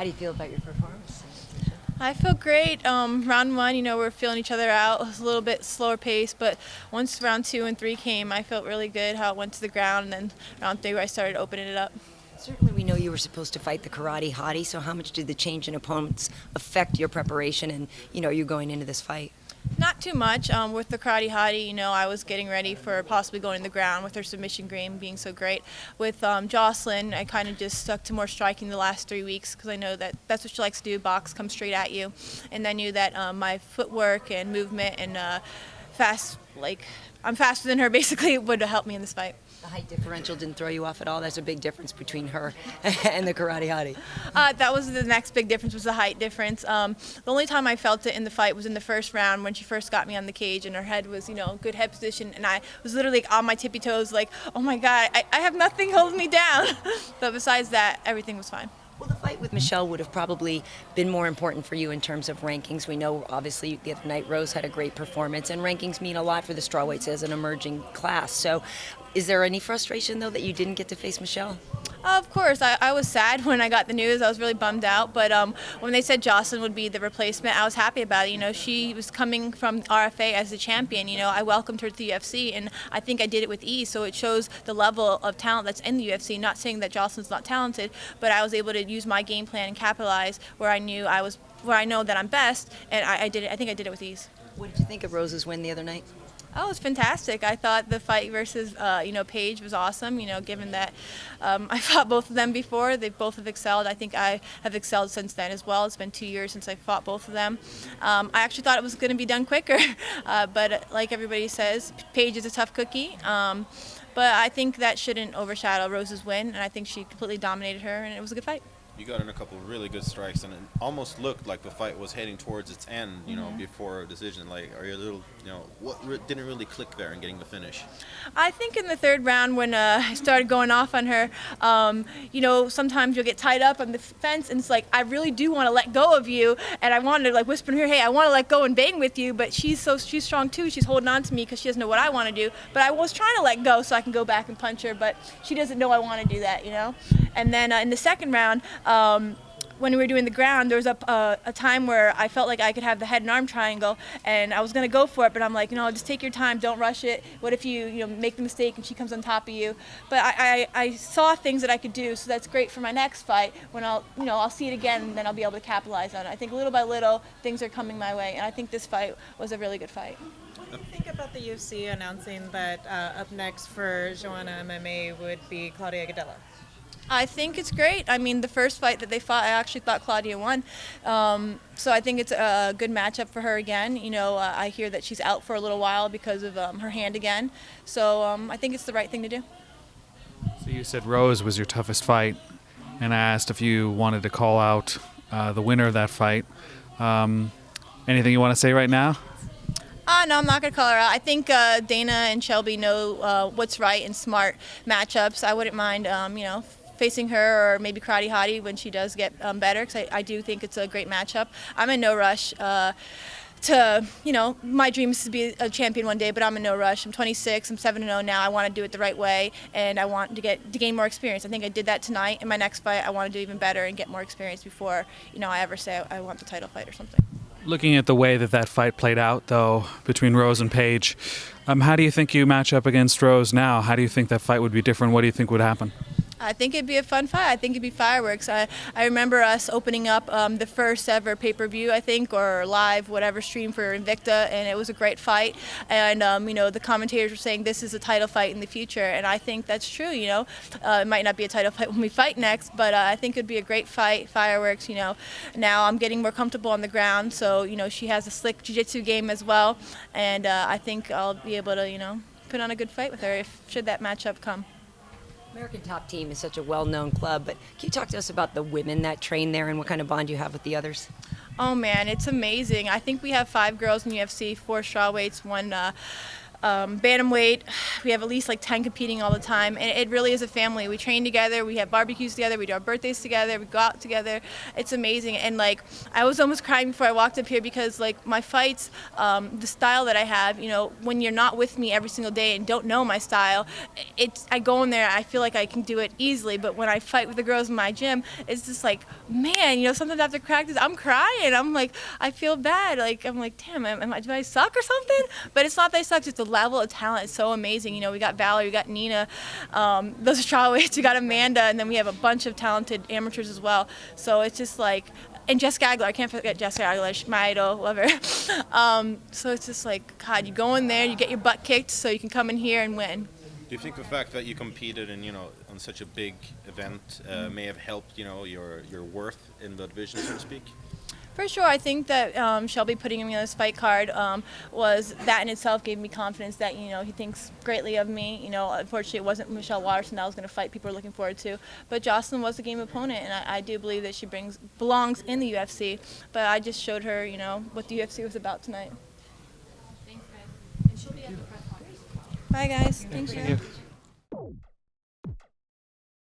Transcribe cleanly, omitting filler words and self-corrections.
How do you feel about your performance? I feel great. Round one, we're feeling each other out. It was a little bit slower pace, but once round 2 and 3 came, I felt really good how it went to the ground, and then round 3 where I started opening it up. Certainly we know you were supposed to fight the karate hottie, so how much did the change in opponents affect your preparation and, you going into this fight? Not too much. With the karate hottie, I was getting ready for possibly going to the ground with her submission game being so great. With Jocelyn, I kind of just stuck to more striking the last 3 weeks because I know that that's what she likes to do, box, come straight at you. And I knew that my footwork and movement and I'm faster than her basically would help me in this fight. The height differential didn't throw you off at all? That's a big difference between her and the karate hottie. That was the next big difference, was the height difference. The only time I felt it in the fight was in the first round when she first got me on the cage and her head was, good head position, and I was literally on my tippy toes like, oh my God, I have nothing holding me down. But besides that, everything was fine. Well, the fight with Michelle would have probably been more important for you in terms of rankings. We know, obviously, the other night Rose had a great performance, and rankings mean a lot for the strawweights as an emerging class. So is there any frustration, though, that you didn't get to face Michelle? Of course. I was sad when I got the news. I was really bummed out. But when they said Jocelyn would be the replacement, I was happy about it. She was coming from RFA as a champion. I welcomed her to the UFC, and I think I did it with ease. So it shows the level of talent that's in the UFC. Not saying that Jocelyn's not talented, but I was able to use my game plan and capitalize where I know that I'm best, and I did it. I think I did it with ease. What did you think of Rose's win the other night? Oh, it was fantastic. I thought the fight versus, Paige was awesome, given that I fought both of them before. They both have excelled. I think I have excelled since then as well. It's been 2 years since I fought both of them. I actually thought it was going to be done quicker, but like everybody says, Paige is a tough cookie. But I think that shouldn't overshadow Rose's win, and I think she completely dominated her, and it was a good fight. You got in a couple of really good strikes, and it almost looked like the fight was heading towards its end, before a decision. Like, are you a little, what didn't really click there in getting the finish? I think in the third round when I started going off on her, sometimes you'll get tied up on the fence, and it's like, I really do want to let go of you, and I wanted to whisper in her, hey, I want to let go and bang with you, but she's strong too. She's holding on to me because she doesn't know what I want to do, but I was trying to let go so I can go back and punch her, but she doesn't know I want to do that, And then in the second round, when we were doing the ground, there was a time where I felt like I could have the head and arm triangle, and I was going to go for it, but I'm like, just take your time, don't rush it. What if you make the mistake and she comes on top of you? But I saw things that I could do, so that's great for my next fight when I'll see it again, and then I'll be able to capitalize on it. I think little by little, things are coming my way, and I think this fight was a really good fight. What do you think about the UFC announcing that up next for Joanna MMA would be Claudia Gadelha? I think it's great. I mean, the first fight that they fought, I actually thought Claudia won. So I think it's a good matchup for her again. I hear that she's out for a little while because of her hand again. So I think it's the right thing to do. So you said Rose was your toughest fight, and I asked if you wanted to call out the winner of that fight. Anything you want to say right now? No, I'm not going to call her out. I think Dana and Shelby know what's right and smart matchups. I wouldn't mind, facing her or maybe Karate Hottie when she does get better, because I do think it's a great matchup. I'm in no rush my dream is to be a champion one day, but I'm in no rush. I'm 26, I'm 7-0 now. I want to do it the right way, and I want to gain more experience. I think I did that tonight. In my next fight, I want to do even better and get more experience before, I ever say I want the title fight or something. Looking at the way that fight played out, though, between Rose and Paige, how do you think you match up against Rose now? How do you think that fight would be different? What do you think would happen? I think it'd be a fun fight. I think it'd be fireworks. I remember us opening up the first ever pay-per-view, I think, or live, whatever, stream for Invicta, and it was a great fight. And, the commentators were saying this is a title fight in the future, and I think that's true, It might not be a title fight when we fight next, but I think it'd be a great fight, fireworks, Now I'm getting more comfortable on the ground, so, she has a slick jiu-jitsu game as well, and I think I'll be able to, put on a good fight with her should that matchup come. American Top Team is such a well-known club, but can you talk to us about the women that train there and what kind of bond you have with the others? Oh man, it's amazing. I think we have 5 girls in UFC, 4 strawweights, 1 Bantamweight, we have at least like 10 competing all the time, and it really is a family. We train together, we have barbecues together, we do our birthdays together, we go out together. It's amazing. And like, I was almost crying before I walked up here because like my fights, the style that I have, you know, when you're not with me every single day and don't know my style, I go in there, I feel like I can do it easily. But when I fight with the girls in my gym, it's just like, man, you know, sometimes after practice, I'm crying. I'm like, I feel bad. Like, I'm like, damn, do I suck or something? But it's not that I suck, it's the level of talent is so amazing. You know, we got Valerie, we got Nina, those are strawweights, we got Amanda, and then we have a bunch of talented amateurs as well. So it's just like, and Jessica Aguilar, I can't forget Jessica Aguilar, she's my idol, love her. So it's just like, God, you go in there, you get your butt kicked so you can come in here and win. Do you think the fact that you competed in, you know, on such a big event may have helped, you know, your worth in the division, so to speak? For sure, I think that Shelby putting me on this fight card was that in itself gave me confidence that, you know, he thinks greatly of me. You know, unfortunately, it wasn't Michelle Watterson that I was going to fight. People are looking forward to, but Jocelyn was a game opponent, and I do believe that she belongs in the UFC. But I just showed her, you know, what the UFC was about tonight. Thanks, guys. And she'll be at the press conference. Bye, guys. Thanks, Thank you.